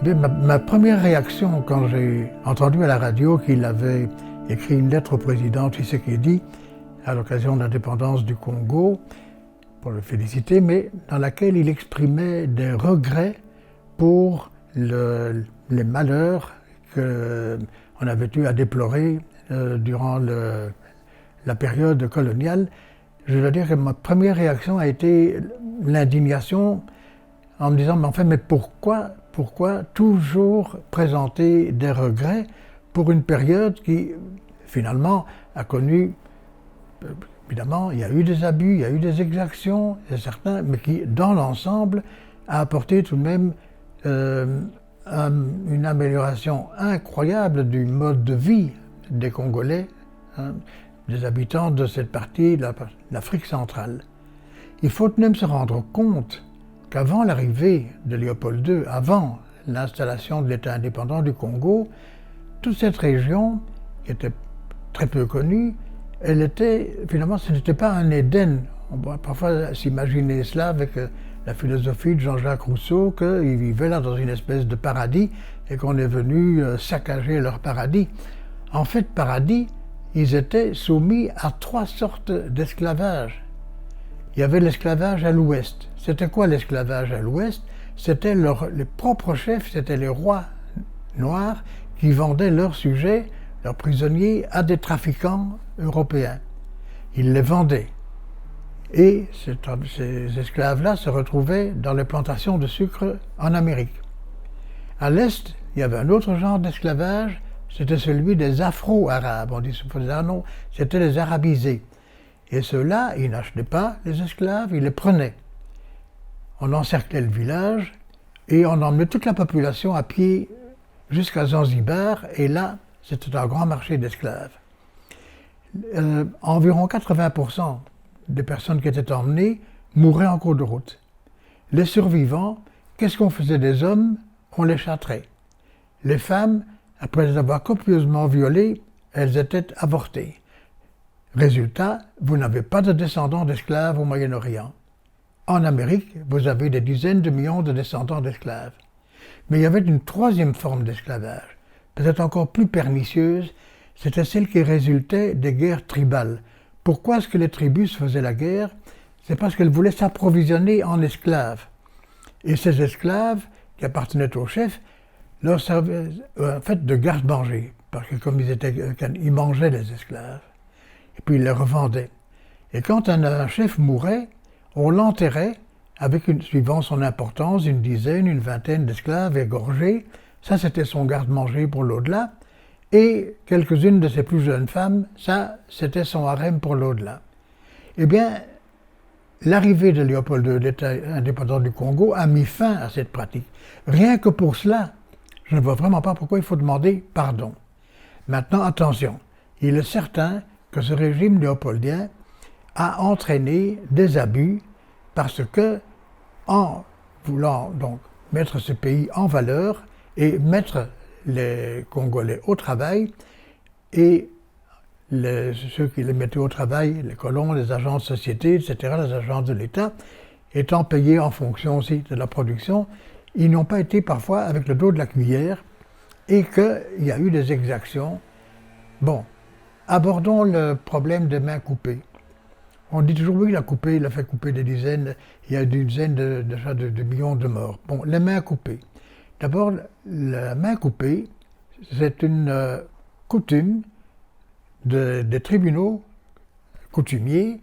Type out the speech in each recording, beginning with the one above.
Eh bien, ma première réaction quand j'ai entendu à la radio qu'il avait écrit une lettre au président Tshisekedi à l'occasion de l'indépendance du Congo, pour le féliciter, mais dans laquelle il exprimait des regrets pour les malheurs qu'on avait eu à déplorer durant la période coloniale. Je dois dire que ma première réaction a été l'indignation en me disant, mais enfin, mais pourquoi toujours présenter des regrets pour une période qui, finalement, a connu, évidemment, il y a eu des abus, il y a eu des exactions, certains, mais qui, dans l'ensemble, a apporté tout de même une amélioration incroyable du mode de vie des Congolais, hein, des habitants de cette partie de l'Afrique centrale. Il faut tout de même se rendre compte qu'avant l'arrivée de Léopold II, avant l'installation de l'État indépendant du Congo, toute cette région, qui était très peu connue, elle était, finalement, ce n'était pas un Éden. On peut parfois s'imaginer cela avec la philosophie de Jean-Jacques Rousseau, qu'ils vivaient là dans une espèce de paradis et qu'on est venu saccager leur paradis. En fait, paradis, ils étaient soumis à 3 sortes d'esclavage. Il y avait l'esclavage à l'ouest. C'était quoi l'esclavage à l'ouest? C'était les propres chefs, c'était les rois noirs qui vendaient leurs sujets, leurs prisonniers, à des trafiquants européens. Ils les vendaient. Et ces esclaves-là se retrouvaient dans les plantations de sucre en Amérique. À l'est, il y avait un autre genre d'esclavage, c'était celui des Afro-Arabes. On dit non, c'était les arabisés. Et ceux-là, ils n'achetaient pas les esclaves, ils les prenaient. On encerclait le village et on emmenait toute la population à pied jusqu'à Zanzibar, et là, c'était un grand marché d'esclaves. Environ 80% des personnes qui étaient emmenées mouraient en cours de route. Les survivants, qu'est-ce qu'on faisait des hommes? On les châtrait. Les femmes, après les avoir copieusement violées, elles étaient avortées. Résultat, vous n'avez pas de descendants d'esclaves au Moyen-Orient. En Amérique, vous avez des dizaines de millions de descendants d'esclaves. Mais il y avait une troisième forme d'esclavage, peut-être encore plus pernicieuse, c'était celle qui résultait des guerres tribales. Pourquoi est-ce que les tribus faisaient la guerre? C'est parce qu'elles voulaient s'approvisionner en esclaves. Et ces esclaves, qui appartenaient aux chefs, leur servaient en fait de garde-manger, parce que comme ils mangeaient les esclaves. Et puis ils les revendaient. Et quand un chef mourait, on l'enterrait avec, suivant son importance, une dizaine, une vingtaine d'esclaves égorgés. Ça, c'était son garde-manger pour l'au-delà. Et quelques-unes de ses plus jeunes femmes, ça, c'était son harem pour l'au-delà. Eh bien, l'arrivée de Léopold II, l'État indépendant du Congo, a mis fin à cette pratique. Rien que pour cela, je ne vois vraiment pas pourquoi il faut demander pardon. Maintenant, attention, il est certain que ce régime léopoldien a entraîné des abus parce que, en voulant donc mettre ce pays en valeur et mettre les Congolais au travail, et ceux qui les mettaient au travail, les colons, les agents de société, etc., les agents de l'État, étant payés en fonction aussi de la production, ils n'ont pas été parfois avec le dos de la cuillère et qu'il y a eu des exactions. Bon, abordons le problème des mains coupées. On dit toujours, oui, il a fait couper des dizaines, il y a des dizaines de millions de morts. Bon, les mains coupées. D'abord, la main coupée, c'est une coutume des tribunaux coutumiers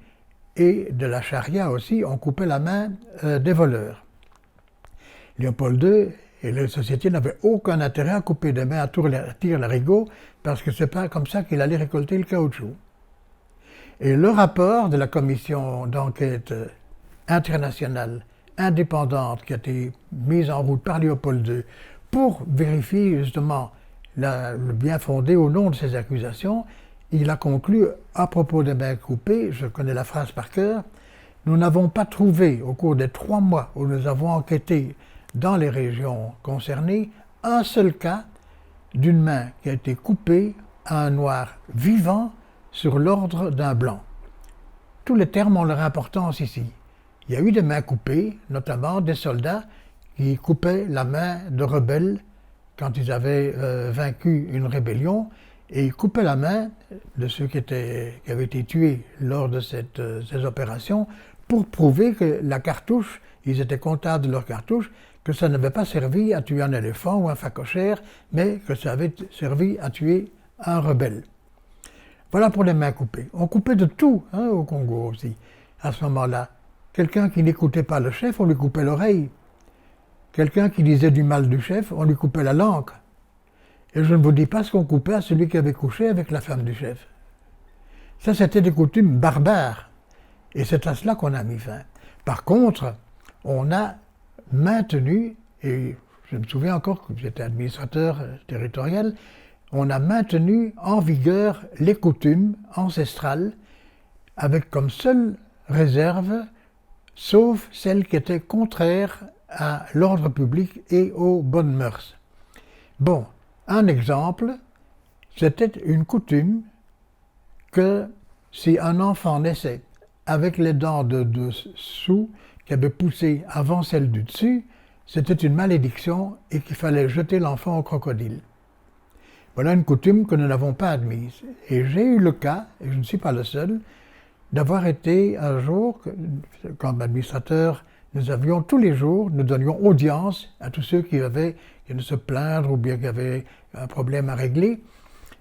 et de la charia aussi. On coupait la main des voleurs. Léopold II et les sociétés n'avaient aucun intérêt à couper des mains à tire-larigot parce que c'est pas comme ça qu'il allait récolter le caoutchouc. Et le rapport de la commission d'enquête internationale indépendante qui a été mise en route par Léopold II pour vérifier justement le bien fondé au nom de ces accusations, il a conclu à propos des mains coupées, je connais la phrase par cœur, nous n'avons pas trouvé au cours des 3 mois où nous avons enquêté dans les régions concernées un seul cas d'une main qui a été coupée à un noir vivant sur l'ordre d'un blanc. Tous les termes ont leur importance ici. Il y a eu des mains coupées, notamment des soldats qui coupaient la main de rebelles quand ils avaient vaincu une rébellion, et ils coupaient la main de ceux qui avaient été tués lors de ces opérations pour prouver que la cartouche, ils étaient comptables de leur cartouche, que ça n'avait pas servi à tuer un éléphant ou un phacochère, mais que ça avait servi à tuer un rebelle. Voilà pour les mains coupées. On coupait de tout au Congo aussi, à ce moment-là. Quelqu'un qui n'écoutait pas le chef, on lui coupait l'oreille. Quelqu'un qui disait du mal du chef, on lui coupait la langue. Et je ne vous dis pas ce qu'on coupait à celui qui avait couché avec la femme du chef. Ça, c'était des coutumes barbares. Et c'est à cela qu'on a mis fin. Par contre, on a maintenu, et je me souviens encore que j'étais administrateur territorial, on a maintenu en vigueur les coutumes ancestrales avec comme seule réserve, sauf celles qui étaient contraires à l'ordre public et aux bonnes mœurs. Bon, un exemple, c'était une coutume que si un enfant naissait avec les dents de dessous qui avaient poussé avant celles du dessus, c'était une malédiction et qu'il fallait jeter l'enfant au crocodile. Voilà une coutume que nous n'avons pas admise. Et j'ai eu le cas, et je ne suis pas le seul, d'avoir été un jour, comme administrateur, nous avions tous les jours, nous donnions audience à tous ceux qui avaient de se plaindre ou bien qui avaient un problème à régler.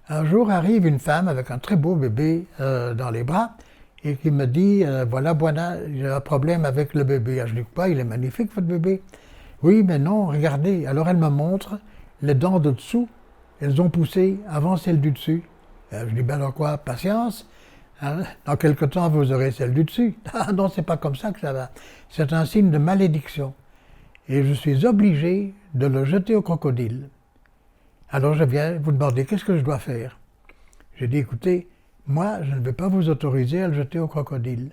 Un jour arrive une femme avec un très beau bébé dans les bras et qui me dit voilà, j'ai un problème avec le bébé. Je dis pas, il est magnifique votre bébé. Oui, mais non, regardez. Alors elle me montre les dents de dessous, elles ont poussé avant celles du dessus. Je dis ben alors quoi, patience. Hein? Dans quelque temps, vous aurez celle du dessus. Ah non, c'est pas comme ça que ça va. C'est un signe de malédiction. Et je suis obligé de le jeter au crocodile. Alors je viens vous demander qu'est-ce que je dois faire. J'ai dit écoutez, moi je ne vais pas vous autoriser à le jeter au crocodile.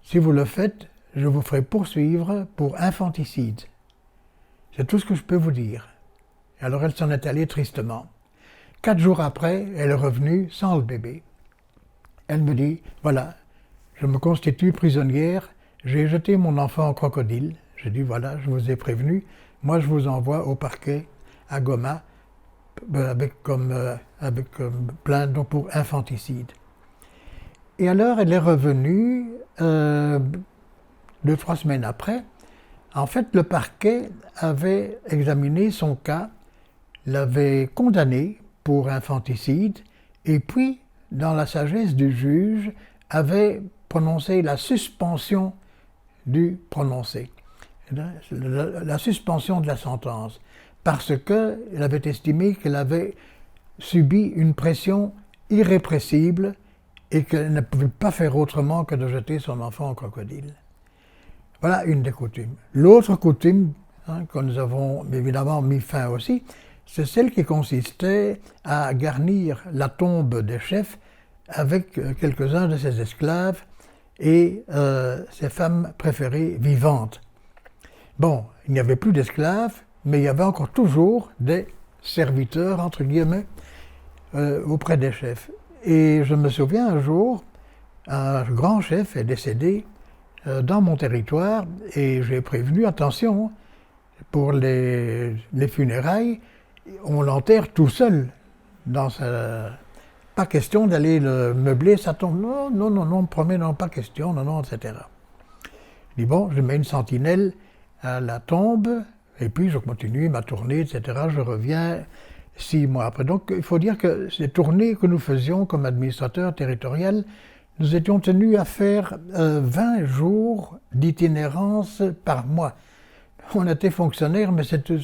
Si vous le faites, je vous ferai poursuivre pour infanticide. C'est tout ce que je peux vous dire. Et alors elle s'en est allée tristement. 4 jours après, elle est revenue sans le bébé. Elle me dit, voilà, je me constitue prisonnière, j'ai jeté mon enfant au crocodile. J'ai dit, voilà, je vous ai prévenu, moi je vous envoie au parquet à Goma avec comme plainte donc pour infanticide. Et alors elle est revenue 2-3 semaines après. En fait, le parquet avait examiné son cas, l'avait condamné pour infanticide, et puis, dans la sagesse du juge, avait prononcé la suspension du prononcé, la suspension de la sentence, parce qu'elle avait estimé qu'elle avait subi une pression irrépressible et qu'elle ne pouvait pas faire autrement que de jeter son enfant au crocodile. Voilà une des coutumes. L'autre coutume, que nous avons évidemment mis fin aussi, c'est celle qui consistait à garnir la tombe des chefs avec quelques-uns de ses esclaves et ses femmes préférées vivantes. Bon, il n'y avait plus d'esclaves, mais il y avait encore toujours des serviteurs, entre guillemets, auprès des chefs. Et je me souviens un jour, un grand chef est décédé dans mon territoire et j'ai prévenu, attention, pour les funérailles, on l'enterre tout seul dans sa... Pas question d'aller le meubler, ça tombe. Non, promet, non, pas question, non, etc. Je dis bon, je mets une sentinelle à la tombe, et puis je continue ma tournée, etc. Je reviens 6 mois après. Donc il faut dire que ces tournées que nous faisions comme administrateur territorial, nous étions tenus à faire 20 jours d'itinérance par mois. On était fonctionnaire, mais c'était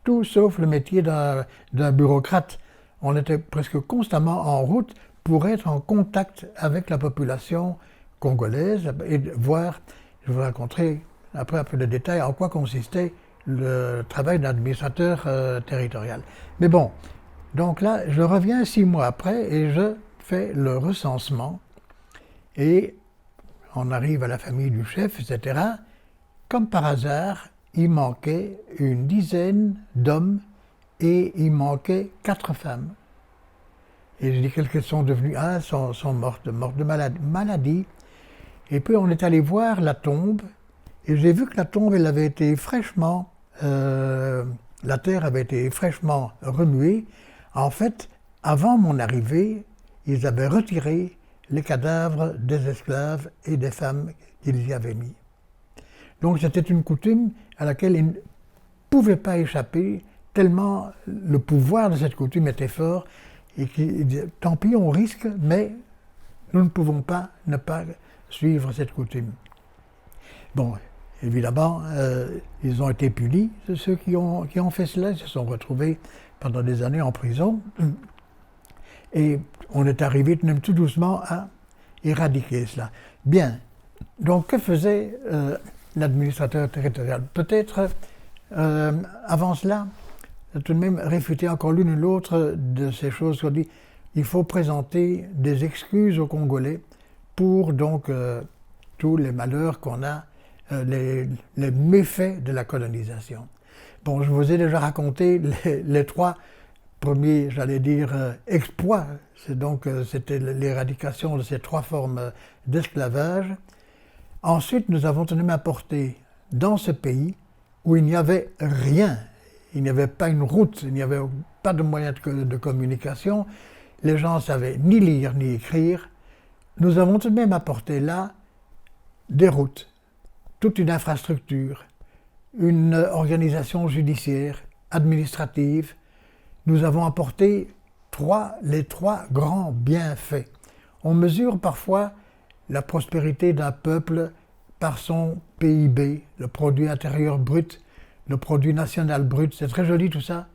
tout sauf le métier d'un bureaucrate. On était presque constamment en route pour être en contact avec la population congolaise et voir, je vous raconterai après un peu de détails, en quoi consistait le travail d'administrateur territorial. Mais bon, donc là, je reviens 6 mois après et je fais le recensement et on arrive à la famille du chef, etc. Comme par hasard, il manquait une dizaine d'hommes et il manquait 4 femmes. Et je dis qu'elles sont devenues, sont mortes de maladie. Et puis on est allé voir la tombe, Et j'ai vu que la tombe, elle avait été fraîchement, la terre avait été fraîchement remuée. En fait, avant mon arrivée, ils avaient retiré les cadavres des esclaves et des femmes qu'ils y avaient mis. Donc c'était une coutume à laquelle ils ne pouvaient pas échapper, tellement le pouvoir de cette coutume était fort, et qu'ils disaient, tant pis, on risque, mais nous ne pouvons pas ne pas suivre cette coutume. Bon, évidemment, ils ont été punis, ceux qui ont fait cela, ils se sont retrouvés pendant des années en prison. Et on est arrivé même tout doucement à éradiquer cela. Bien, donc que faisait l'administrateur territorial? Peut-être, avant cela, tout de même réfuter encore l'une ou l'autre de ces choses qu'on dit. Il faut présenter des excuses aux Congolais pour donc tous les malheurs qu'on a, les méfaits de la colonisation. Bon, je vous ai déjà raconté les trois premiers, j'allais dire, exploits. C'était l'éradication de ces trois formes d'esclavage. Ensuite, nous avons tout de même apporté dans ce pays où il n'y avait rien, il n'y avait pas une route, il n'y avait pas de moyens de communication, les gens ne savaient ni lire ni écrire. Nous avons tout de même apporté là des routes, toute une infrastructure, une organisation judiciaire, administrative. Nous avons apporté les trois grands bienfaits. On mesure parfois la prospérité d'un peuple par son PIB, le produit intérieur brut, le produit national brut. C'est très joli tout ça,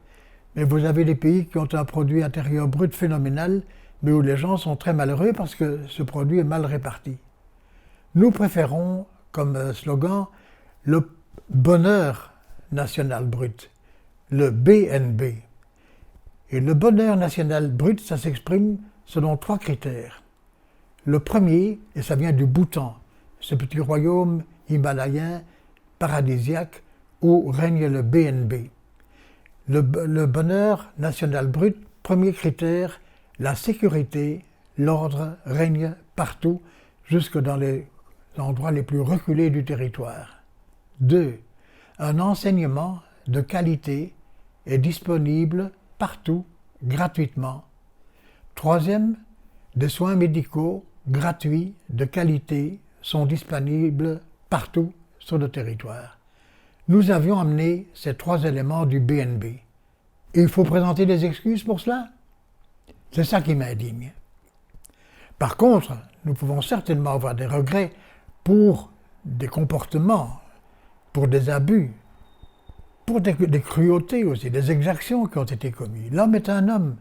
mais vous avez des pays qui ont un produit intérieur brut phénoménal, mais où les gens sont très malheureux parce que ce produit est mal réparti. Nous préférons, comme slogan, le bonheur national brut, le BNB. Et le bonheur national brut, ça s'exprime selon trois critères. Le premier, et ça vient du Bhoutan, ce petit royaume himalayen paradisiaque où règne le BNB. Le bonheur national brut, premier critère, la sécurité, l'ordre règne partout, jusque dans les endroits les plus reculés du territoire. 2. Un enseignement de qualité est disponible partout, gratuitement. 3e, des soins médicaux gratuits, de qualité, sont disponibles partout sur le territoire. Nous avions amené ces trois éléments du BNB. Et il faut présenter des excuses pour cela? C'est ça qui m'indigne. Par contre, nous pouvons certainement avoir des regrets pour des comportements, pour des abus, pour des cruautés aussi, des exactions qui ont été commises. L'homme est un homme.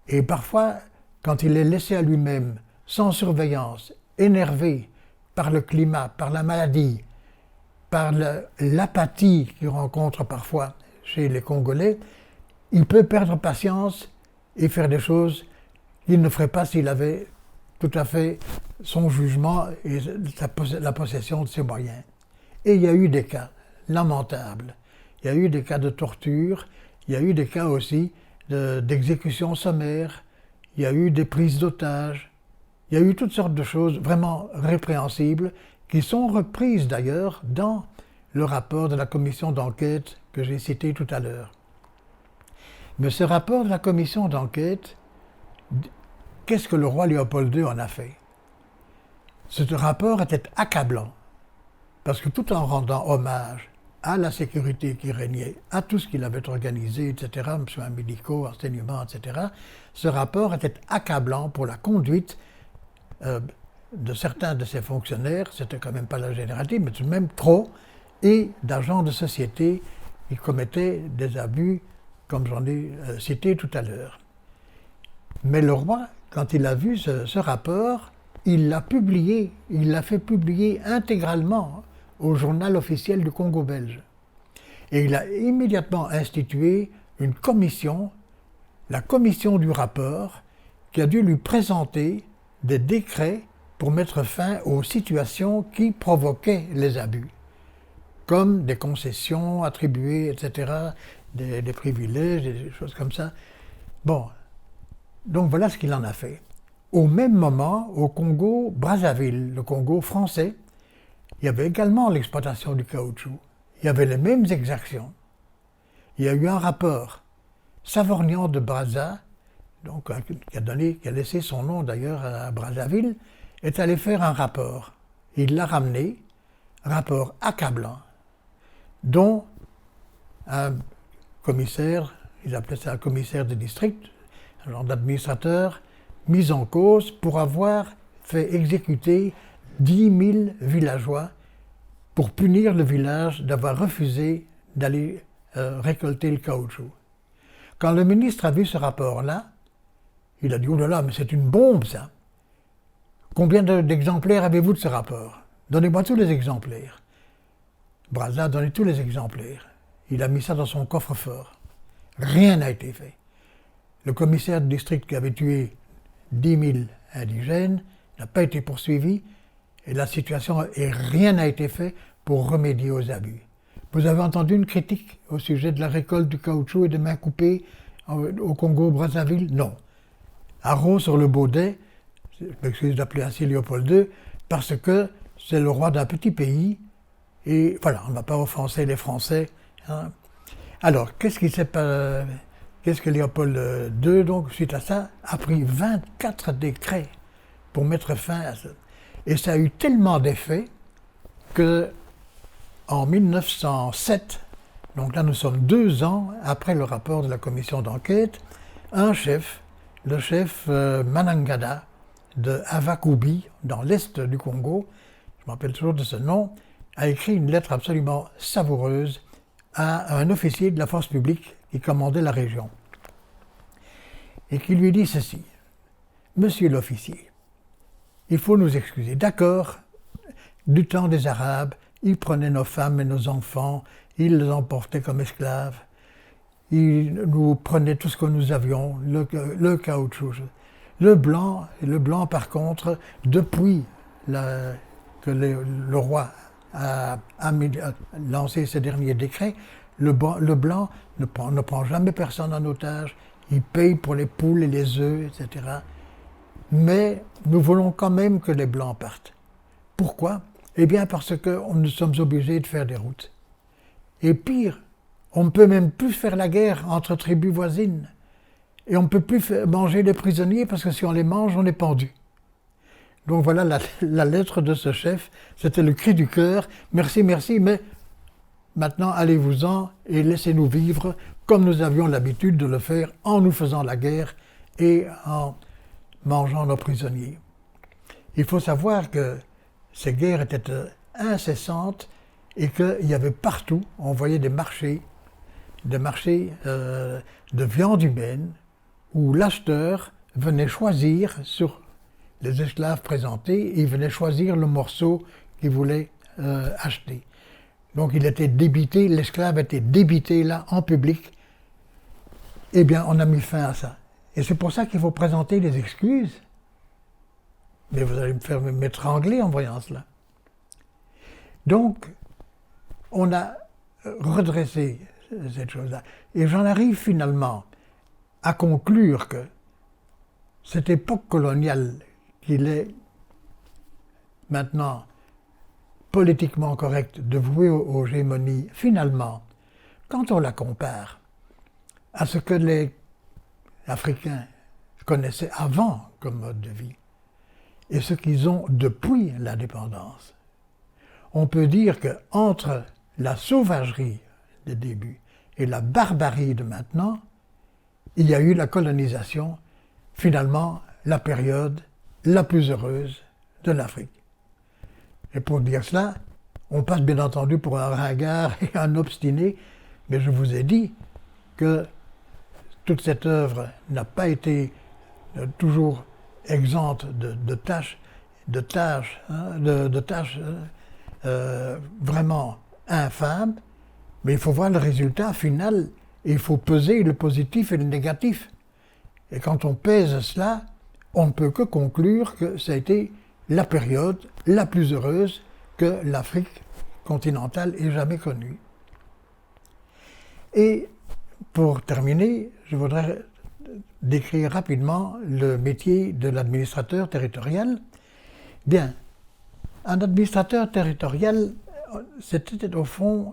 Et parfois, quand il est laissé à lui-même, sans surveillance, énervé par le climat, par la maladie, par l'apathie qu'il rencontre parfois chez les Congolais, il peut perdre patience et faire des choses qu'il ne ferait pas s'il avait tout à fait son jugement et la possession de ses moyens. Et il y a eu des cas lamentables. Il y a eu des cas de torture, il y a eu des cas aussi d'exécution sommaire, il y a eu des prises d'otages, il y a eu toutes sortes de choses vraiment répréhensibles qui sont reprises d'ailleurs dans le rapport de la commission d'enquête que j'ai cité tout à l'heure. Mais ce rapport de la commission d'enquête, qu'est-ce que le roi Léopold II en a fait? Ce rapport était accablant, parce que tout en rendant hommage à la sécurité qui régnait, à tout ce qu'il avait organisé, etc., soins médicaux, enseignements, etc., ce rapport était accablant pour la conduite de certains de ses fonctionnaires, c'était quand même pas la généralité, mais tout de même trop, et d'agents de société qui commettaient des abus, comme j'en ai cité tout à l'heure. Mais le roi, quand il a vu ce rapport, il l'a publié, il l'a fait publier intégralement au journal officiel du Congo belge. Et il a immédiatement institué une commission, la commission du rapport, qui a dû lui présenter des décrets pour mettre fin aux situations qui provoquaient les abus, comme des concessions attribuées, etc., des privilèges, des choses comme ça. Bon, donc voilà ce qu'il en a fait. Au même moment, au Congo Brazzaville, le Congo français, il y avait également l'exploitation du caoutchouc. Il y avait les mêmes exactions. Il y a eu un rapport. Savorgnan de Brazza, donc, qui a laissé son nom d'ailleurs à Brazzaville, est allé faire un rapport. Il l'a ramené, rapport accablant, dont un commissaire, ils appelaient ça un commissaire de district, un genre d'administrateur, mis en cause pour avoir fait exécuter 10 000 villageois pour punir le village d'avoir refusé d'aller récolter le caoutchouc. Quand le ministre a vu ce rapport-là, il a dit « Oh là là, mais c'est une bombe ça ! Combien d'exemplaires avez-vous de ce rapport? Donnez-moi tous les exemplaires. » Brazza a donné tous les exemplaires. Il a mis ça dans son coffre-fort. Rien n'a été fait. Le commissaire de district qui avait tué 10 000 indigènes n'a pas été poursuivi et la situation et rien n'a été fait pour remédier aux abus. Vous avez entendu une critique au sujet de la récolte du caoutchouc et des mains coupées au Congo-Brazzaville? Non. Haro sur le Baudet, je m'excuse d'appeler ainsi Léopold II, parce que c'est le roi d'un petit pays et voilà, on ne va pas offenser les Français. Hein. Alors, qu'est-ce que Léopold II, donc, suite à ça, a pris 24 décrets pour mettre fin à ça. Et ça a eu tellement d'effet que en 1907, donc là nous sommes 2 ans après le rapport de la commission d'enquête, un chef, le chef Manangada de Avakubi, dans l'est du Congo, je me rappelle toujours de ce nom, a écrit une lettre absolument savoureuse à un officier de la force publique qui commandait la région. Et qui lui dit ceci: « Monsieur l'officier, il faut nous excuser. D'accord, du temps des Arabes, ils prenaient nos femmes et nos enfants, ils les emportaient comme esclaves, ils nous prenaient tout ce que nous avions, le caoutchouc. Le blanc, par contre, depuis que le roi a lancé ces derniers décrets, le blanc ne prend jamais personne en otage, il paye pour les poules et les œufs, etc. Mais nous voulons quand même que les blancs partent. Pourquoi? Eh bien parce que nous sommes obligés de faire des routes. Et pire, on ne peut même plus faire la guerre entre tribus voisines. Et on ne peut plus manger les prisonniers parce que si on les mange, on est pendu. Donc voilà la lettre de ce chef, c'était le cri du cœur. Merci, merci, mais maintenant allez-vous-en et laissez-nous vivre comme nous avions l'habitude de le faire en nous faisant la guerre et en mangeant nos prisonniers. Il faut savoir que ces guerres étaient incessantes et qu'il y avait partout, on voyait des marchés de viande humaine où l'acheteur venait choisir sur les esclaves présentés, il venait choisir le morceau qu'il voulait acheter. Donc il était débité, l'esclave était débité là en public. Eh bien, on a mis fin à ça. Et c'est pour ça qu'il faut présenter des excuses. Mais vous allez me faire m'étrangler en voyant cela. Donc, on a redressé cette chose-là. Et j'en arrive finalement à conclure que cette époque coloniale qu'il est maintenant politiquement correct de vouer aux hégémonies, finalement, quand on la compare à ce que les Africains connaissaient avant comme mode de vie et ce qu'ils ont depuis l'indépendance, on peut dire qu'entre la sauvagerie des débuts et la barbarie de maintenant, il y a eu la colonisation, finalement la période la plus heureuse de l'Afrique. Et pour dire cela, on passe bien entendu pour un ringard et un obstiné, mais je vous ai dit que toute cette œuvre n'a pas été toujours exempte de tâches vraiment infâmes, mais il faut voir le résultat final et il faut peser le positif et le négatif. Et quand on pèse cela, on ne peut que conclure que ça a été la période la plus heureuse que l'Afrique continentale ait jamais connue. Et pour terminer, je voudrais décrire rapidement le métier de l'administrateur territorial. Bien, Un administrateur territorial, c'était au fond,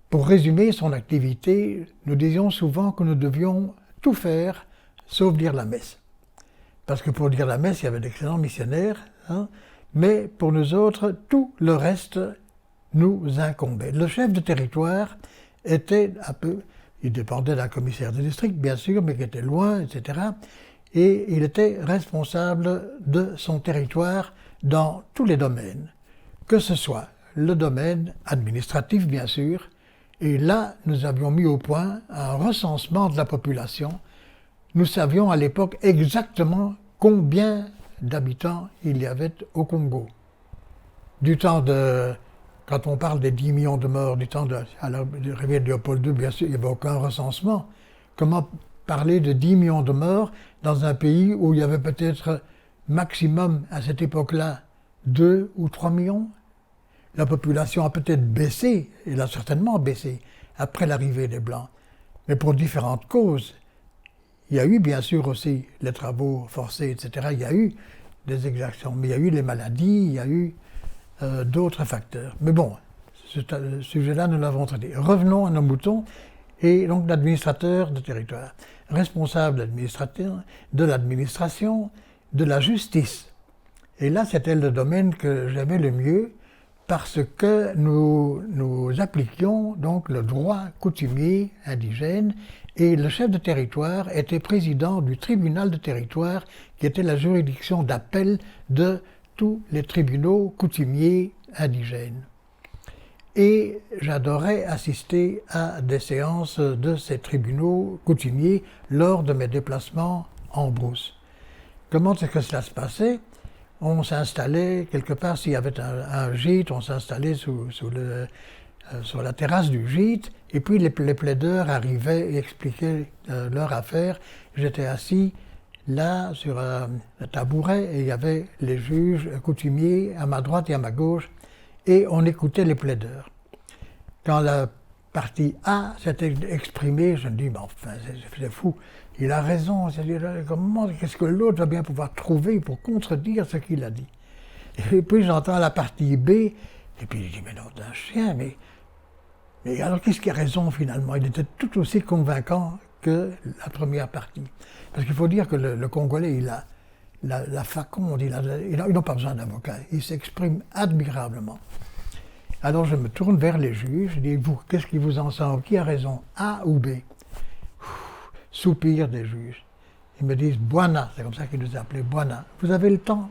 pour résumer son activité, nous disions souvent que nous devions tout faire sauf dire la messe. Parce que pour dire la messe, il y avait d'excellents missionnaires, hein, mais pour nous autres, tout le reste nous incombait. Le chef de territoire était un peu, il dépendait d'un commissaire de district, bien sûr, mais qui était loin, etc. Et il était responsable de son territoire dans tous les domaines, que ce soit le domaine administratif, bien sûr, et là, nous avions mis au point un recensement de la population. Nous savions à l'époque exactement combien d'habitants il y avait au Congo. Du temps de, quand on parle des 10 millions de morts, du temps de l'arrivée de Léopold II, bien sûr, il n'y avait aucun recensement. Comment parler de 10 millions de morts dans un pays où il y avait peut-être maximum à cette époque-là 2 ou 3 millions? La population a peut-être baissé, elle a certainement baissé, après l'arrivée des Blancs, mais pour différentes causes. Il y a eu bien sûr aussi les travaux forcés, etc. Il y a eu des exactions, mais il y a eu les maladies, il y a eu d'autres facteurs. Mais bon, ce sujet-là, nous l'avons traité. Revenons à nos moutons, et donc l'administrateur de territoire, responsable administrateur, de l'administration, de la justice. Et là, c'était le domaine que j'aimais le mieux, parce que nous appliquions donc le droit coutumier indigène, et le chef de territoire était président du tribunal de territoire, qui était la juridiction d'appel de tous les tribunaux coutumiers indigènes. Et j'adorais assister à des séances de ces tribunaux coutumiers lors de mes déplacements en brousse. Comment est-ce que cela se passait? On s'installait quelque part, s'il y avait un gîte, on s'installait sur la terrasse du gîte, et puis les plaideurs arrivaient et expliquaient leur affaire. J'étais assis là, sur un tabouret, et il y avait les juges coutumiers à ma droite et à ma gauche, et on écoutait les plaideurs. Quand la partie A s'était exprimée, je me dis, mais enfin, c'est fou. Il a raison, c'est-à-dire, comment, qu'est-ce que l'autre va bien pouvoir trouver pour contredire ce qu'il a dit? Et puis j'entends la partie B, et puis je dis, mais non, d'un chien, mais alors qu'est-ce qui a raison finalement? Il était tout aussi convaincant que la première partie. Parce qu'il faut dire que le Congolais, il a la faconde, ils n'ont pas besoin d'avocat, il s'exprime admirablement. Alors je me tourne vers les juges, je dis, vous, qu'est-ce qui vous en semble? Qui a raison, A ou B? Soupir des juges. Ils me disent Bwana, c'est comme ça qu'ils nous appelaient, Bwana. Vous avez le temps?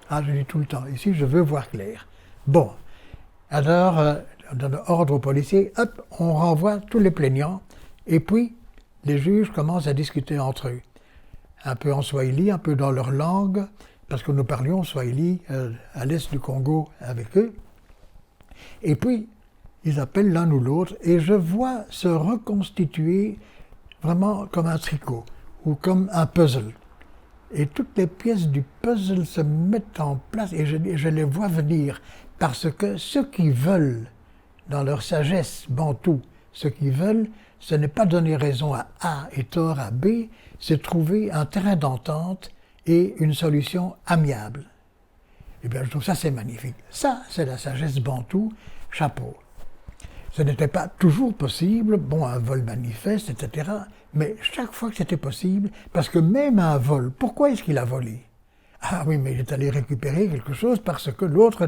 Ah, je dis tout le temps. Ici, je veux voir clair. Bon. Alors, on donne ordre aux policiers, hop, on renvoie tous les plaignants, et puis les juges commencent à discuter entre eux. Un peu en swahili, un peu dans leur langue, parce que nous parlions swahili à l'est du Congo avec eux. Et puis, ils appellent l'un ou l'autre, et je vois se reconstituer vraiment comme un tricot ou comme un puzzle. Et toutes les pièces du puzzle se mettent en place et je les vois venir parce que ceux qui veulent, dans leur sagesse bantoue, ce qu'ils veulent, ce n'est pas donner raison à A et tort à B, c'est trouver un terrain d'entente et une solution amiable. Eh bien, je trouve ça c'est magnifique. Ça, c'est la sagesse bantoue, chapeau. Ce n'était pas toujours possible, bon, un vol manifeste, etc. Mais chaque fois que c'était possible, parce que même un vol, pourquoi est-ce qu'il a volé? Ah oui, mais il est allé récupérer quelque chose parce que l'autre...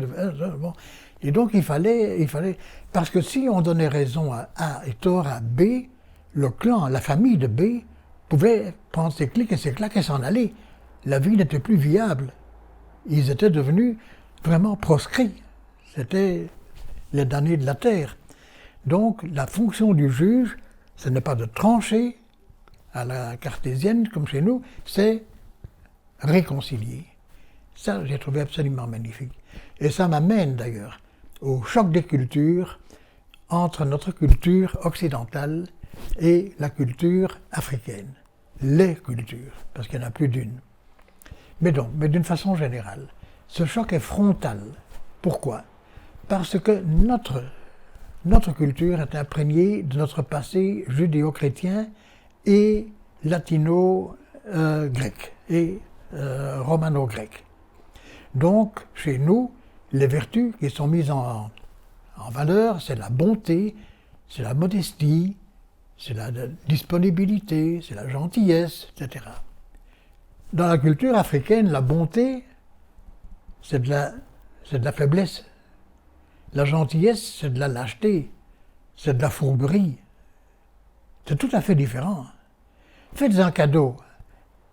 Bon. Et donc il fallait... Parce que si on donnait raison à A et tort à B, le clan, la famille de B, pouvait prendre ses clics et ses claques et s'en aller. La vie n'était plus viable. Ils étaient devenus vraiment proscrits. C'était les damnés de la terre. Donc, la fonction du juge, ce n'est pas de trancher à la cartésienne, comme chez nous, c'est réconcilier. Ça, j'ai trouvé absolument magnifique. Et ça m'amène d'ailleurs au choc des cultures entre notre culture occidentale et la culture africaine. Les cultures, parce qu'il n'y en a plus d'une. Mais d'une façon générale, ce choc est frontal. Pourquoi? Parce que notre culture est imprégnée de notre passé judéo-chrétien et latino-grec et romano-grec. Donc, chez nous, les vertus qui sont mises en valeur, c'est la bonté, c'est la modestie, c'est la disponibilité, c'est la gentillesse, etc. Dans la culture africaine, la bonté, c'est de la faiblesse. La gentillesse, c'est de la lâcheté, c'est de la fourberie. C'est tout à fait différent. Faites un cadeau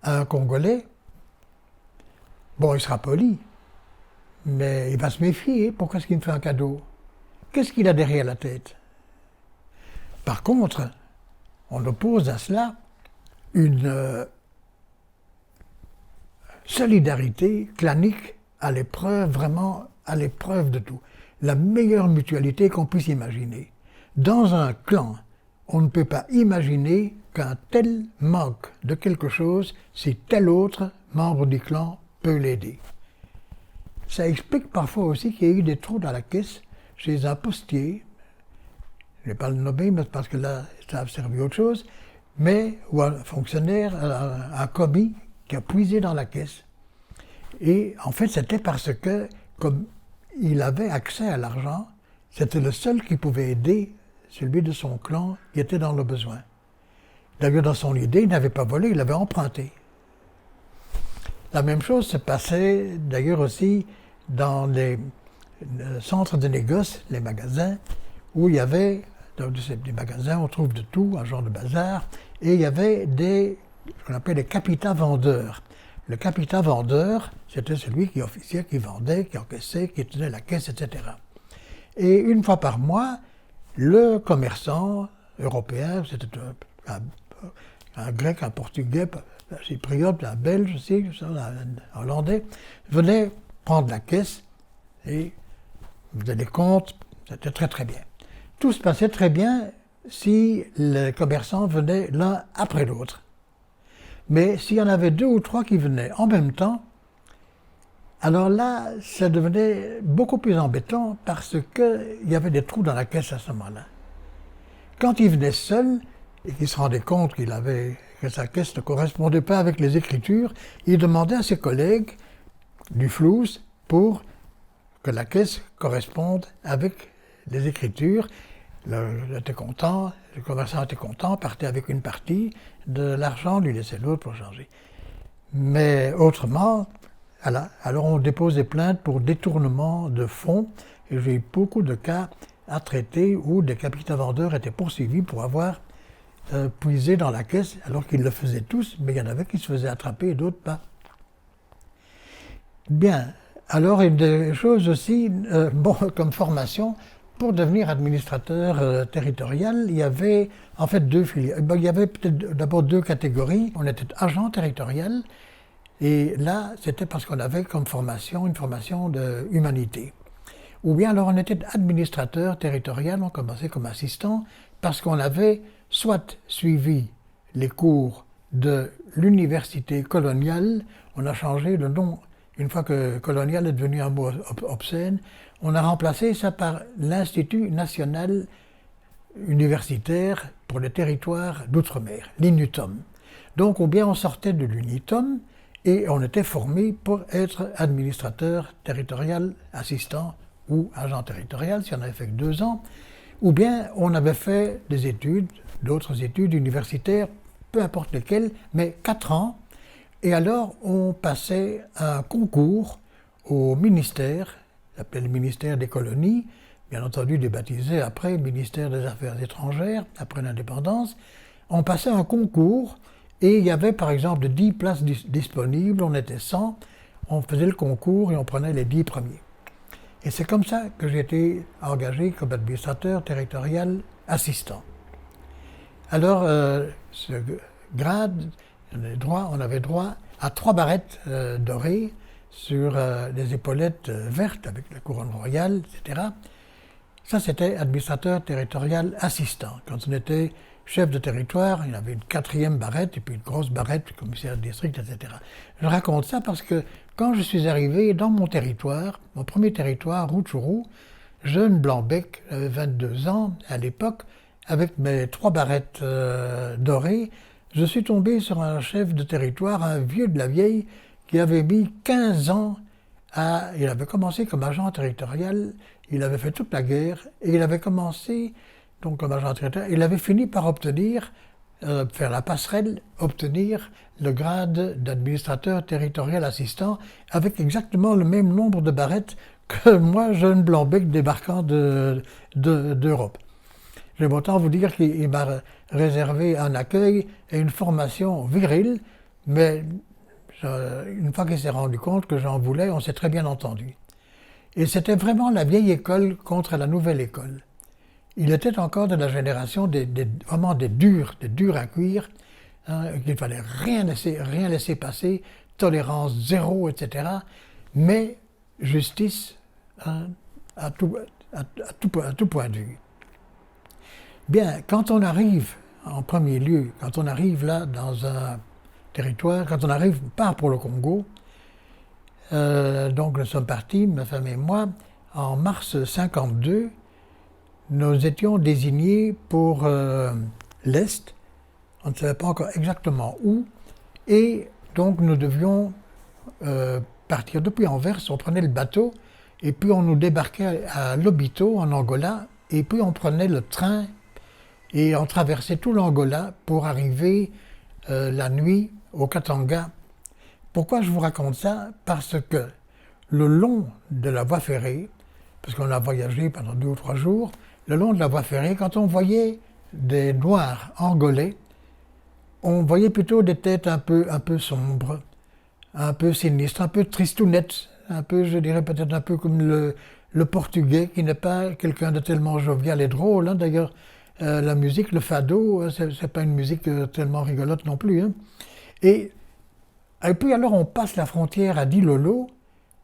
à un Congolais, bon, il sera poli, mais il va se méfier. Pourquoi est-ce qu'il me fait un cadeau? Qu'est-ce qu'il a derrière la tête? Par contre, on oppose à cela une solidarité clanique à l'épreuve, vraiment à l'épreuve de tout. La meilleure mutualité qu'on puisse imaginer. Dans un clan, on ne peut pas imaginer qu'un tel manque de quelque chose si tel autre membre du clan peut l'aider. Ça explique parfois aussi qu'il y a eu des trous dans la caisse chez un postier, je ne vais pas le nommer parce que là, ça a servi à autre chose, mais ou un fonctionnaire, un commis qui a puisé dans la caisse. Et en fait, c'était parce que, comme il avait accès à l'argent, c'était le seul qui pouvait aider celui de son clan qui était dans le besoin. D'ailleurs, dans son idée, il n'avait pas volé, il avait emprunté. La même chose se passait d'ailleurs aussi dans les centres de négoce, les magasins, où il y avait, dans des magasins, on trouve de tout, un genre de bazar, et il y avait ce qu'on appelle les capitans vendeurs. Le capitan vendeur, c'était celui qui officiait, qui vendait, qui encaissait, qui tenait la caisse, etc. Et une fois par mois, le commerçant européen, c'était un grec, un portugais, un chypriote, un belge aussi, un hollandais, venait prendre la caisse et faisait des comptes, c'était très très bien. Tout se passait très bien si les commerçants venaient l'un après l'autre. Mais s'il y en avait 2 ou 3 qui venaient en même temps, alors là, ça devenait beaucoup plus embêtant parce qu'il y avait des trous dans la caisse à ce moment-là. Quand il venait seul et qu'il se rendait compte que sa caisse ne correspondait pas avec les écritures, il demandait à ses collègues du flous pour que la caisse corresponde avec les écritures. Il était content, le commerçant était content, partait avec une partie de l'argent, lui laissait l'autre pour changer. Mais autrement, voilà, alors on dépose des plaintes pour détournement de fonds, et j'ai eu beaucoup de cas à traiter où des capitans vendeurs étaient poursuivis pour avoir puisé dans la caisse, alors qu'ils le faisaient tous, mais il y en avait qui se faisaient attraper et d'autres pas. Bien, alors une des choses aussi, comme formation, pour devenir administrateur territorial, il y avait en fait 2 filières. Il y avait peut-être d'abord 2 catégories. On était agent territorial, et là, c'était parce qu'on avait comme formation une formation de humanité. Ou bien alors on était administrateur territorial, on commençait comme assistant, parce qu'on avait soit suivi les cours de l'université coloniale, on a changé le nom, une fois que colonial est devenu un mot obscène, on a remplacé ça par l'Institut national universitaire pour les territoires d'outre-mer, l'INUTOM. Donc ou bien on sortait de l'UNITOM et on était formé pour être administrateur territorial, assistant ou agent territorial, si on avait fait que 2 ans, ou bien on avait fait des études, d'autres études universitaires, peu importe lesquelles, mais 4 ans, et alors on passait un concours au ministère, s'appelait le ministère des colonies, bien entendu débaptisé après ministère des Affaires étrangères, après l'indépendance. On passait un concours et il y avait par exemple 10 places disponibles, on était 100, on faisait le concours et on prenait les 10 premiers. Et c'est comme ça que j'ai été engagé comme administrateur territorial assistant. Alors, ce grade, on avait droit à 3 barrettes dorées sur des épaulettes vertes avec la couronne royale, etc. Ça, c'était administrateur territorial assistant. Quand on était chef de territoire, il y avait une 4e barrette et puis une grosse barrette, commissaire de district, etc. Je raconte ça parce que quand je suis arrivé dans mon territoire, mon premier territoire, Rutshuru, jeune blanc-bec, j'avais 22 ans à l'époque, avec mes 3 barrettes dorées, je suis tombé sur un chef de territoire, un vieux de la vieille, qui avait mis 15 ans il avait commencé comme agent territorial, il avait fait toute la guerre, et il avait commencé donc comme agent territorial, il avait fini par obtenir, faire la passerelle, obtenir le grade d'administrateur territorial assistant, avec exactement le même nombre de barrettes que moi, jeune blanc-bec débarquant d'Europe. J'aime autant vous dire qu'il m'a réservé un accueil et une formation virile, mais une fois qu'il s'est rendu compte que j'en voulais, on s'est très bien entendu. Et c'était vraiment la vieille école contre la nouvelle école. Il était encore de la génération vraiment des durs à cuire, hein, qu'il ne fallait rien laisser passer, tolérance zéro, etc. Mais justice, hein, à tout point de vue. Bien, quand on arrive, en premier lieu, quand on arrive là dans un territoire, quand on part pour le Congo, donc nous sommes partis, ma femme et moi, en mars 52, nous étions désignés pour l'Est, on ne savait pas encore exactement où, et donc nous devions partir depuis Anvers, on prenait le bateau, et puis on nous débarquait à Lobito, en Angola, et puis on prenait le train, et on traversait tout l'Angola pour arriver la nuit au Katanga. Pourquoi je vous raconte ça? Parce que le long de la voie ferrée, parce qu'on a voyagé pendant 2 ou 3 jours, le long de la voie ferrée, quand on voyait des Noirs angolais, on voyait plutôt des têtes un peu sombres, un peu sinistres, un peu tristounettes, un peu, je dirais peut-être un peu comme le Portugais, qui n'est pas quelqu'un de tellement jovial et drôle. Hein. D'ailleurs, la musique, le fado, c'est pas une musique tellement rigolote non plus. Hein. Et puis alors on passe la frontière à Dilolo,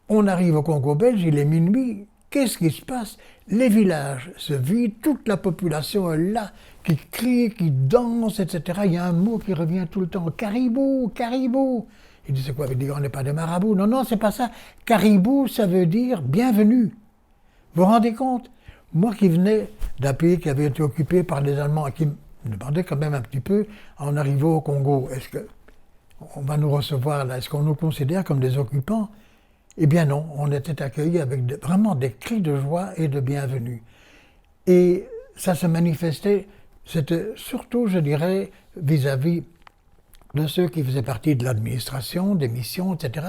on arrive au Congo belge, il est minuit, qu'est-ce qui se passe? Les villages se vident, toute la population est là, qui crie, qui danse, etc. Il y a un mot qui revient tout le temps, caribou, caribou. Il dit c'est quoi? Il dit on n'est pas des marabouts. Non, non, c'est pas ça. Caribou, ça veut dire bienvenue. Vous vous rendez compte? Moi qui venais d'un pays qui avait été occupé par les Allemands, et qui me demandait quand même un petit peu, en arrivant au Congo, est-ce qu'on va nous recevoir là? Est-ce qu'on nous considère comme des occupants? Eh bien non, on était accueillis avec vraiment des cris de joie et de bienvenue. Et ça se manifestait, c'était surtout, je dirais, vis-à-vis de ceux qui faisaient partie de l'administration, des missions, etc.,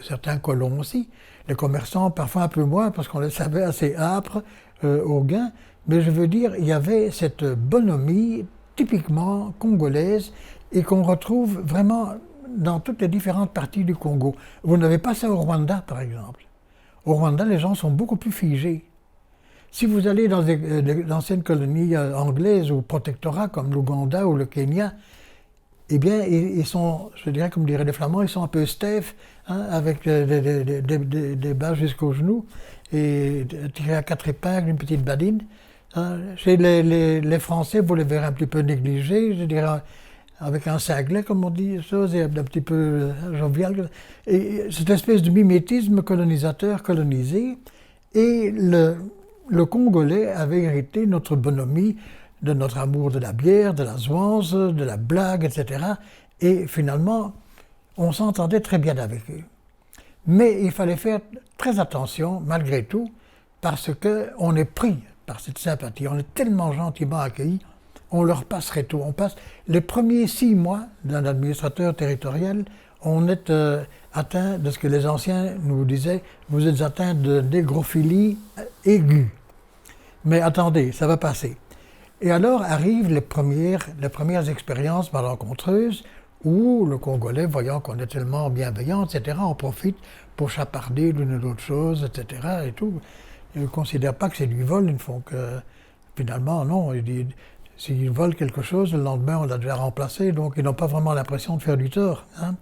certains colons aussi, les commerçants parfois un peu moins, parce qu'on les savait assez âpres au gain, mais je veux dire, il y avait cette bonhomie typiquement congolaise et qu'on retrouve vraiment dans toutes les différentes parties du Congo. Vous n'avez pas ça au Rwanda, par exemple. Au Rwanda, les gens sont beaucoup plus figés. Si vous allez dans les anciennes colonies anglaises ou protectorats comme l'Ouganda ou le Kenya, eh bien, ils sont, je dirais, comme diraient les Flamands, ils sont un peu steff, hein, avec des bas jusqu'aux genoux, et tirés à 4 épingles, une petite badine. Hein. Chez les Français, vous les verrez un petit peu négligés, je dirais, avec un cinglet, comme on dit, chose, et un petit peu jovial. Et cette espèce de mimétisme colonisateur, colonisé, et le Congolais avait hérité notre bonhomie, de notre amour de la bière, de la zouance, de la blague, etc. Et finalement, on s'entendait très bien avec eux. Mais il fallait faire très attention, malgré tout, parce qu'on est pris par cette sympathie. On est tellement gentiment accueillis, on leur passerait tout. On passe les premiers 6 mois d'un administrateur territorial, on est atteint de ce que les anciens nous disaient, vous êtes atteint de négrophilie aiguë. Mais attendez, ça va passer. Et alors arrivent les premières expériences malencontreuses où le Congolais, voyant qu'on est tellement bienveillant, etc., en profite pour chaparder l'une ou l'autre chose, etc. et tout. Ils ne considèrent pas que c'est du vol, ils ne font que... Finalement, non, s'ils volent quelque chose, le lendemain, on l'a déjà remplacé, donc ils n'ont pas vraiment l'impression de faire du tort. Hein.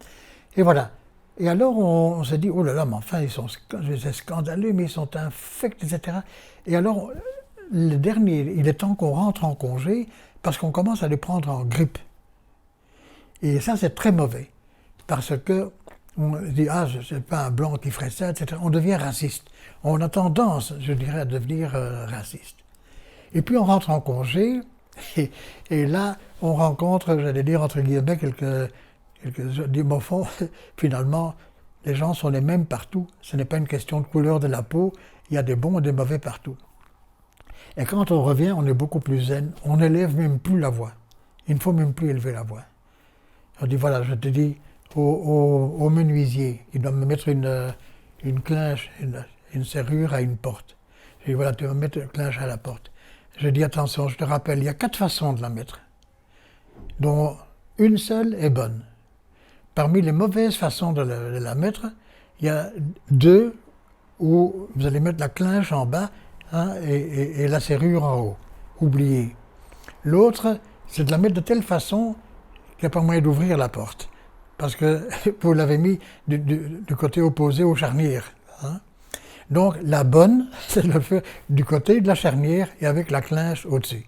Et voilà. Et alors, on s'est dit, oh là là, mais enfin, c'est scandaleux, mais ils sont infects, etc. Et alors... Le dernier, il est temps qu'on rentre en congé parce qu'on commence à les prendre en grippe. Et ça, c'est très mauvais. Parce que on dit, ah, c'est pas un blanc qui ferait ça, etc. On devient raciste. On a tendance, je dirais, à devenir raciste. Et puis on rentre en congé, et là, on rencontre, j'allais dire, entre guillemets, quelques homophones. Finalement, Les gens sont les mêmes partout. Ce n'est pas une question de couleur de la peau. Il y a des bons et des mauvais partout. Et quand on revient, on est beaucoup plus zen. On n'élève même plus la voix. Il ne faut même plus élever la voix. On dit, voilà, je te dis, au menuisier, il doit me mettre une clinche, une serrure à une porte. Je dis, voilà, tu vas mettre une clinche à la porte. Je dis, attention, je te rappelle, il y a 4 façons de la mettre, dont une seule est bonne. Parmi les mauvaises façons de la mettre, il y a 2 où vous allez mettre la clinche en bas, hein, et la serrure en haut. Oubliez. L'autre, c'est de la mettre de telle façon qu'il n'y a pas moyen d'ouvrir la porte. Parce que vous l'avez mis du côté opposé aux charnières. Hein. Donc la bonne, c'est de le faire du côté de la charnière et avec la clinche au-dessus.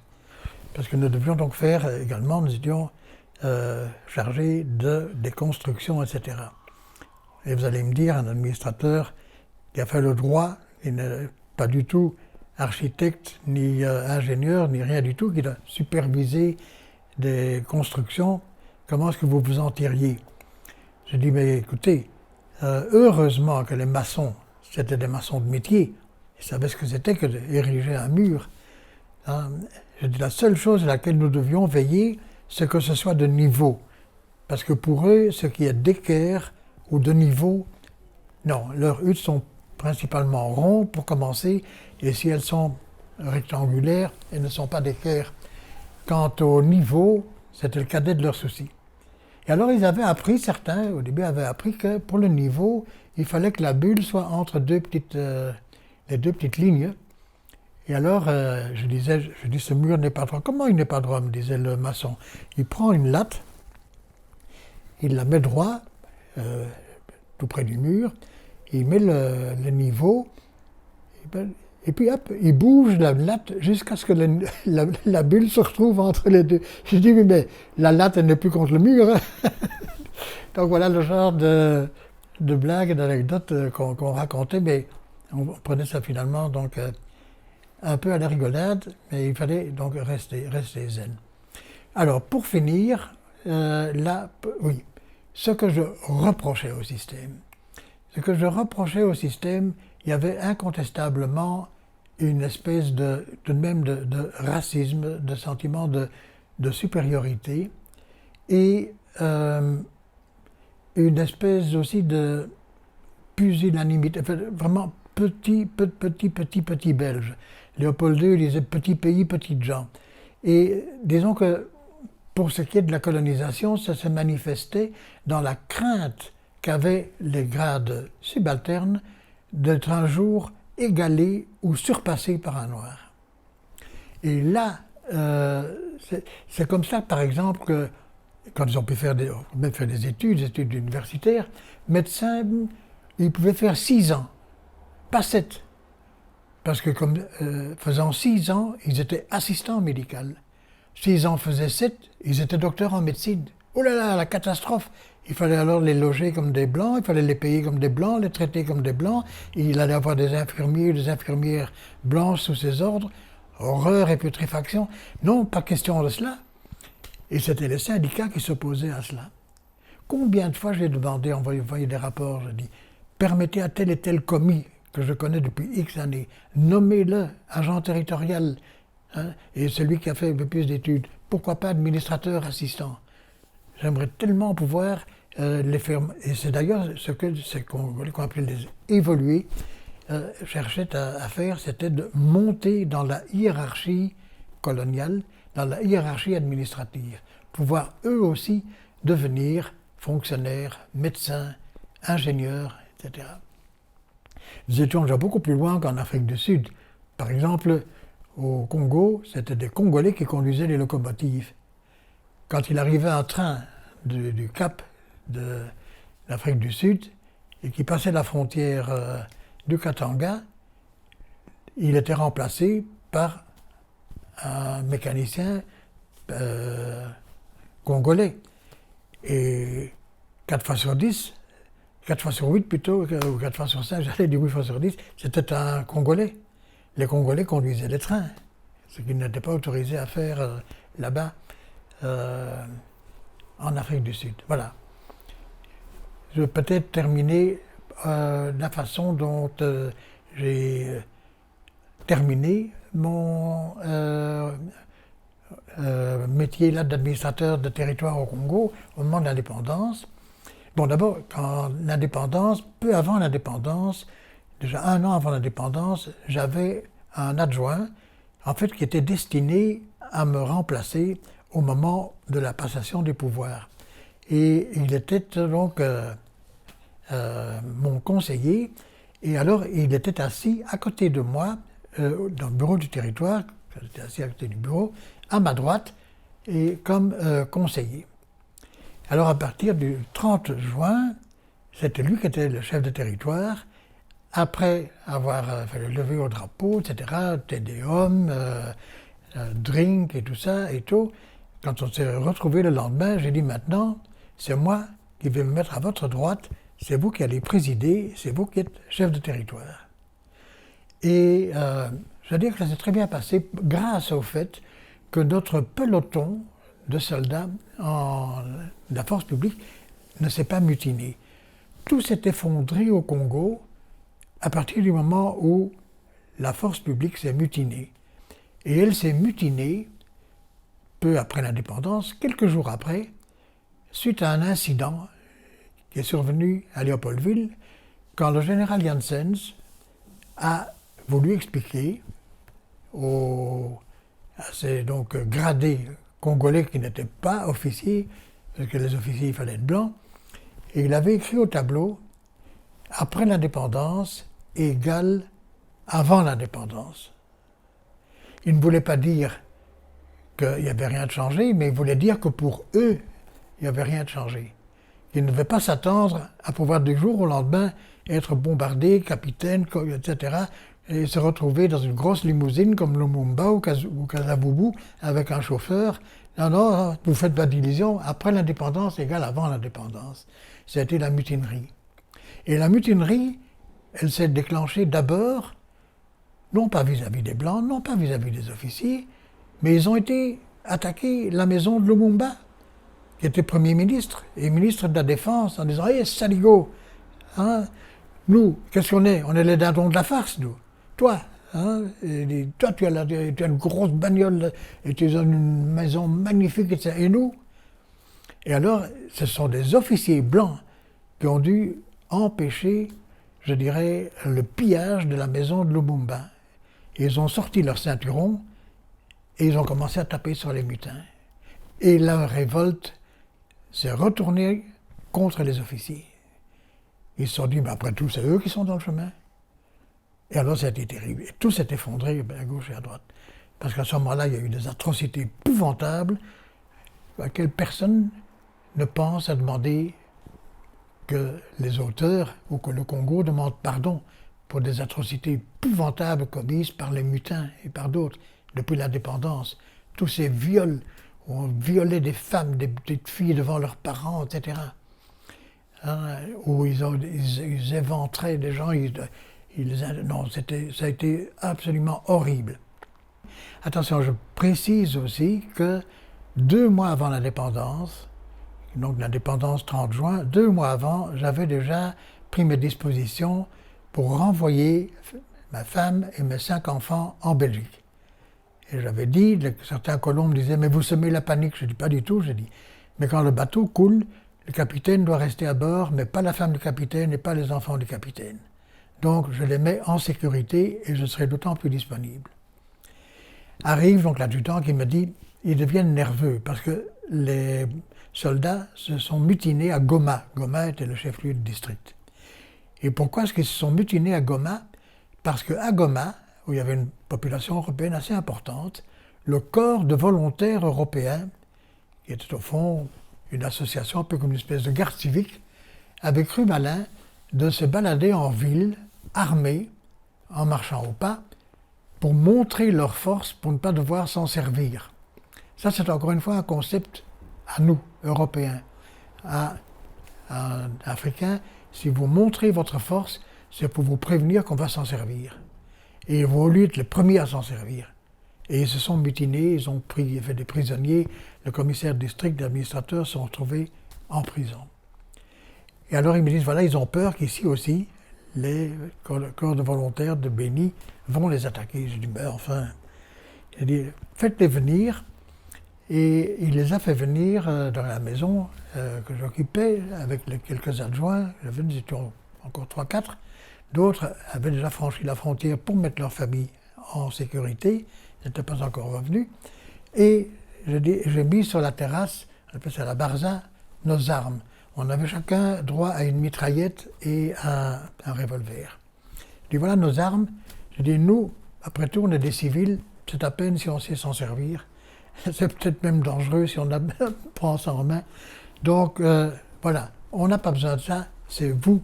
Parce que nous devions donc faire également, nous étions chargés des constructions, etc. Et vous allez me dire, un administrateur qui a fait le droit, il n'est pas du tout architecte, ni ingénieur, ni rien du tout, qui a supervisé des constructions, comment est-ce que vous vous en tiriez? J'ai dit, mais écoutez, heureusement que les maçons, c'était des maçons de métier, ils savaient ce que c'était que d'ériger un mur. Hein. J'ai dit, la seule chose à laquelle nous devions veiller, c'est que ce soit de niveau. Parce que pour eux, ce qui est d'équerre ou de niveau, non, leurs huttes sont principalement rondes pour commencer, et si elles sont rectangulaires, elles ne sont pas d'équerre. Quant au niveau, c'était le cadet de leurs soucis. Et alors ils avaient appris, certains au début avaient appris que pour le niveau, il fallait que la bulle soit entre les 2 petites lignes. Et alors je dis ce mur n'est pas droit. Comment il n'est pas droit, me disait le maçon. Il prend une latte, il la met droit, tout près du mur, il met le niveau, et puis hop, il bouge la latte jusqu'à ce que la bulle se retrouve entre les 2. Je dis, mais la latte, elle n'est plus contre le mur. Hein. Donc voilà le genre de blagues et d'anecdotes qu'on racontait, mais on prenait ça finalement donc un peu à la rigolade, mais il fallait donc rester zen. Alors pour finir, oui, ce que je reprochais au système. Il y avait incontestablement une espèce de racisme, de sentiment de supériorité et une espèce aussi de pusillanimité, enfin, vraiment petit belge. Léopold II disait petit pays, petites gens. Et disons que pour ce qui est de la colonisation, ça se manifestait dans la crainte qu'avaient les grades subalternes d'être un jour égalés ou surpassés par un noir. Et là, c'est comme ça, par exemple, que quand ils ont pu faire des études universitaires, médecins, ils pouvaient faire 6 ans, pas 7. Parce que faisant 6 ans, ils étaient assistants médicaux. 6 ans faisaient 7, ils étaient docteurs en médecine. Oh là là, la catastrophe! Il fallait alors les loger comme des blancs, il fallait les payer comme des blancs, les traiter comme des blancs. Il allait avoir des infirmiers, des infirmières blanches sous ses ordres. Horreur et putréfaction. Non, pas question de cela. Et c'était les syndicats qui s'opposaient à cela. Combien de fois j'ai demandé, envoyé des rapports, je dis, permettez à tel et tel commis, que je connais depuis X années, nommez-le agent territorial, hein, et celui qui a fait le plus d'études. Pourquoi pas administrateur assistant? J'aimerais tellement pouvoir les faire, et c'est d'ailleurs ce qu'on appelait les évoluer, cherchait à faire, c'était de monter dans la hiérarchie coloniale, dans la hiérarchie administrative, pouvoir eux aussi devenir fonctionnaires, médecins, ingénieurs, etc. Nous étions déjà beaucoup plus loin qu'en Afrique du Sud. Par exemple, au Congo, c'était des Congolais qui conduisaient les locomotives. Quand il arrivait un train du Cap de l'Afrique du Sud et qui passait la frontière du Katanga, il était remplacé par un mécanicien congolais. Et 4 fois sur 10, 4 fois sur 8 plutôt, ou 4 fois sur 5, j'allais dire 8 fois sur 10, c'était un Congolais. Les Congolais conduisaient les trains, ce qu'ils n'étaient pas autorisés à faire là-bas, en Afrique du Sud. Voilà. je vais peut-être terminer la façon dont j'ai terminé mon métier là d'administrateur de territoire au Congo au moment de l'indépendance. Bon, d'abord, quand l'indépendance, peu avant l'indépendance, déjà 1 an avant l'indépendance, j'avais un adjoint, en fait, qui était destiné à me remplacer au moment de la passation des pouvoirs. Et il était donc mon conseiller, et alors il était assis à côté de moi, dans le bureau du territoire, j'étais assis à côté du bureau, à ma droite, et comme conseiller. Alors à partir du 30 juin, c'était lui qui était le chef de territoire. Après avoir fait le lever au drapeau, etc., Tédéum, drink et tout ça et tout, quand on s'est retrouvés le lendemain, j'ai dit maintenant, c'est moi qui vais me mettre à votre droite, c'est vous qui allez présider, c'est vous qui êtes chef de territoire. Et je veux dire que ça s'est très bien passé grâce au fait que notre peloton de soldats de la force publique ne s'est pas mutiné. Tout s'est effondré au Congo à partir du moment où la force publique s'est mutinée. Et elle s'est mutinée peu après l'indépendance, quelques jours après, suite à un incident qui est survenu à Léopoldville, quand le général Janssens a voulu expliquer à ces donc gradés congolais qui n'étaient pas officiers, parce que les officiers il fallait être blancs, et il avait écrit au tableau « Après l'indépendance égale avant l'indépendance ». Il ne voulait pas dire qu'il n'y avait rien de changé, mais il voulait dire que pour eux, il n'y avait rien de changé. Ils ne devaient pas s'attendre à pouvoir du jour au lendemain être bombardés, capitaine, etc., et se retrouver dans une grosse limousine comme Lumumba ou Kasavubu avec un chauffeur. Non, non, vous faites pas d'illusion, après l'indépendance égale avant l'indépendance. C'était la mutinerie. Et la mutinerie, elle s'est déclenchée d'abord, non pas vis-à-vis des Blancs, non pas vis-à-vis des officiers, mais ils ont été attaquer la maison de Lumumba, qui était Premier ministre et ministre de la Défense, en disant « Hé, saligo, hein, nous, qu'est-ce qu'on est? On est les dindons de la farce, nous. Toi, hein, toi tu as une grosse bagnole et tu as une maison magnifique, etc. Et nous ?» Et alors, ce sont des officiers blancs qui ont dû empêcher, je dirais, le pillage de la maison de Lumumba. Et ils ont sorti leur ceinturon et ils ont commencé à taper sur les mutins. Et la révolte s'est retournée contre les officiers. Ils se sont dit, mais après tout, c'est eux qui sont dans le chemin. Et alors, ça a été terrible. Et tout s'est effondré à gauche et à droite. Parce qu'à ce moment-là, il y a eu des atrocités épouvantables à laquelle personne ne pense à demander que les auteurs ou que le Congo demande pardon pour des atrocités épouvantables commises par les mutins et par d'autres depuis l'indépendance. Tous ces viols où on violait des femmes, des petites filles devant leurs parents, etc. Hein, où ils éventraient des gens. Non, ça a été absolument horrible. Attention, je précise aussi que 2 mois avant l'indépendance, donc l'indépendance 30 juin, 2 mois avant, j'avais déjà pris mes dispositions pour renvoyer ma femme et mes 5 enfants en Belgique. Et j'avais dit, certains colons me disaient « mais vous semez la panique ». Je dis « pas du tout », j'ai dit « mais quand le bateau coule, le capitaine doit rester à bord, mais pas la femme du capitaine et pas les enfants du capitaine. Donc je les mets en sécurité et je serai d'autant plus disponible ». Arrive donc l'adjudant qui me dit « ils deviennent nerveux parce que les soldats se sont mutinés à Goma ». Goma était le chef-lieu du district. Et pourquoi est-ce qu'ils se sont mutinés à Goma? Parce qu'à Goma, où il y avait une population européenne assez importante, le corps de volontaires européens, qui était au fond une association un peu comme une espèce de garde civique, avait cru malin de se balader en ville, armés, en marchant au pas, pour montrer leur force, pour ne pas devoir s'en servir. Ça, c'est encore une fois un concept à nous, Européens. À Africains, si vous montrez votre force, c'est pour vous prévenir qu'on va s'en servir. Et ils vont être les premiers à s'en servir. Et ils se sont mutinés, ils ont fait des prisonniers. Le commissaire de district, l'administrateur sont retrouvés en prison. Et alors ils me disent, voilà, ils ont peur qu'ici aussi, les corps de volontaires de Béni vont les attaquer. Je dis, mais enfin, j'ai dit, faites-les venir. Et il les a fait venir dans la maison que j'occupais avec quelques adjoints. Nous étions encore 3-4. D'autres avaient déjà franchi la frontière pour mettre leur famille en sécurité. Ils n'étaient pas encore revenus. Et j'ai mis sur la terrasse, on appelle ça la barza, nos armes. On avait chacun droit à une mitraillette et un revolver. Je dis, voilà nos armes. Je dis, nous, après tout, on est des civils. C'est à peine si on sait s'en servir. C'est peut-être même dangereux si on prend ça en main. Donc, voilà, on n'a pas besoin de ça. C'est vous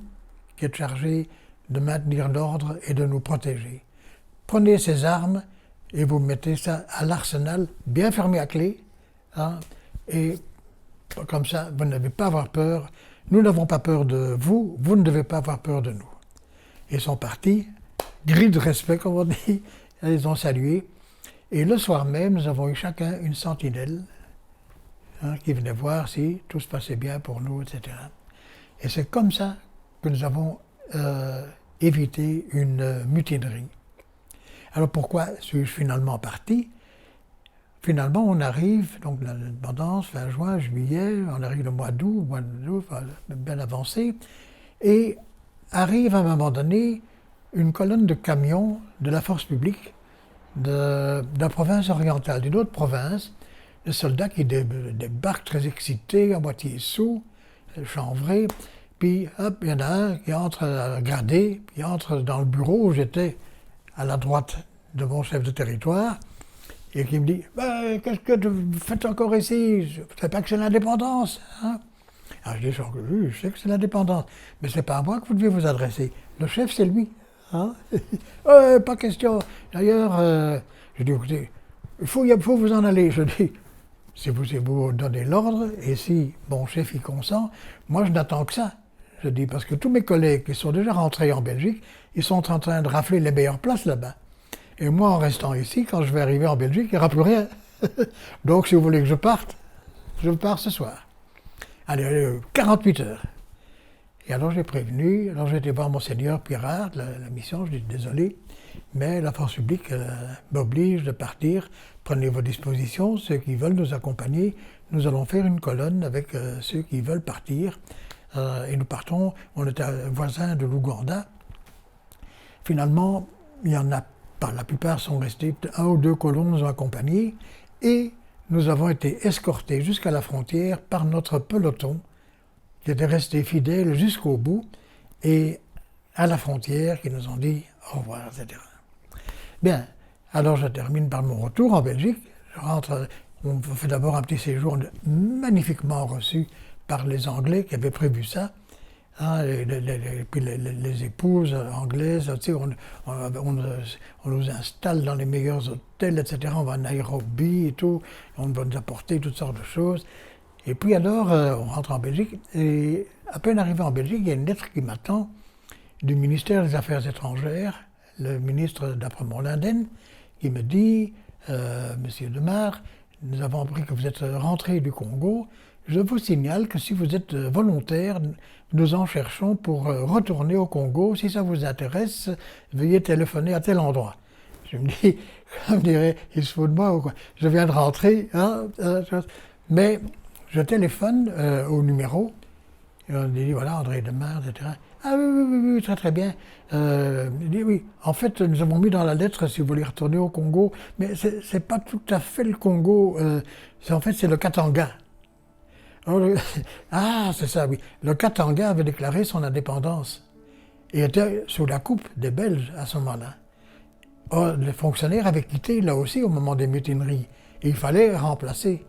qui êtes chargés de maintenir l'ordre et de nous protéger. Prenez ces armes et vous mettez ça à l'arsenal, bien fermé à clé. Hein, et comme ça, vous n'avez pas à avoir peur. Nous n'avons pas peur de vous, vous ne devez pas avoir peur de nous. Ils sont partis, grille de respect, comme on dit. Ils ont salué. Et le soir même, nous avons eu chacun une sentinelle qui venait voir si tout se passait bien pour nous, etc. Et c'est comme ça que nous avons évité une mutinerie. Alors pourquoi suis-je finalement parti? Finalement, on arrive, donc l'indépendance, fin juin, juillet, on arrive le mois d'août, bien avancé, et arrive à un moment donné une colonne de camions de la force publique de la province orientale, d'une autre province, des soldats qui débarquent très excités, à moitié sous, chanvrés, puis hop, il y en a un qui entre à gradé, puis entre dans le bureau où j'étais à la droite de mon chef de territoire, et qui me dit ben, qu'est-ce que vous faites encore ici? Je ne sais pas que c'est l'indépendance. Hein? Alors je dis oui, je sais que c'est l'indépendance, mais ce n'est pas à moi que vous devez vous adresser. Le chef, c'est lui. Hein? Pas question. D'ailleurs, je dis écoutez, il faut vous en aller. Je dis si vous donnez l'ordre, et si mon chef y consent, moi je n'attends que ça. Je dis parce que tous mes collègues qui sont déjà rentrés en Belgique, ils sont en train de rafler les meilleures places là-bas. Et moi, en restant ici, quand je vais arriver en Belgique, il n'y aura plus rien. Donc, si vous voulez que je parte, je pars ce soir. Allez, 48 heures. Et alors, j'ai prévenu, alors j'ai été voir Monseigneur Pirard, la mission, je dis désolé, mais la force publique m'oblige de partir. Prenez vos dispositions, ceux qui veulent nous accompagner, nous allons faire une colonne avec ceux qui veulent partir. Et nous partons, on était voisins de l'Ouganda. Finalement, il n'y en a pas. La plupart sont restés, 1 ou 2 colons nous ont accompagnés et nous avons été escortés jusqu'à la frontière par notre peloton qui était resté fidèle jusqu'au bout et à la frontière qui nous ont dit au revoir, etc. Bien, alors je termine par mon retour en Belgique. Je rentre, on fait d'abord un petit séjour magnifiquement reçu par les Anglais qui avaient prévu ça. Hein, puis les épouses anglaises, tu sais, on nous installe dans les meilleurs hôtels, etc. On va à Nairobi et tout, on va nous apporter toutes sortes de choses. Et puis alors, on rentre en Belgique, et à peine arrivé en Belgique, il y a une lettre qui m'attend du ministère des Affaires étrangères, le ministre d'Apremont-Linden, qui me dit Monsieur Demare, nous avons appris que vous êtes rentré du Congo. Je vous signale que si vous êtes volontaire, nous en cherchons pour retourner au Congo. Si ça vous intéresse, veuillez téléphoner à tel endroit. Je me dis, comme dirait, il se fout de moi ou quoi. Je viens de rentrer, hein, mais je téléphone au numéro. Et on dit, voilà, André Demare, etc. Ah oui, très très bien. Il dit, oui, en fait, nous avons mis dans la lettre si vous voulez retourner au Congo, mais c'est pas tout à fait le Congo. En fait, c'est le Katanga. Ah, c'est ça, oui. Le Katanga avait déclaré son indépendance et était sous la coupe des Belges à ce moment-là. Or, les fonctionnaires avaient quitté là aussi au moment des mutineries. Et il fallait remplacer.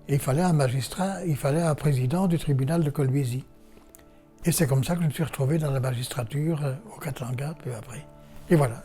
Et il fallait un magistrat, il fallait un président du tribunal de Kolwezi. Et c'est comme ça que je me suis retrouvé dans la magistrature au Katanga peu après. Et voilà.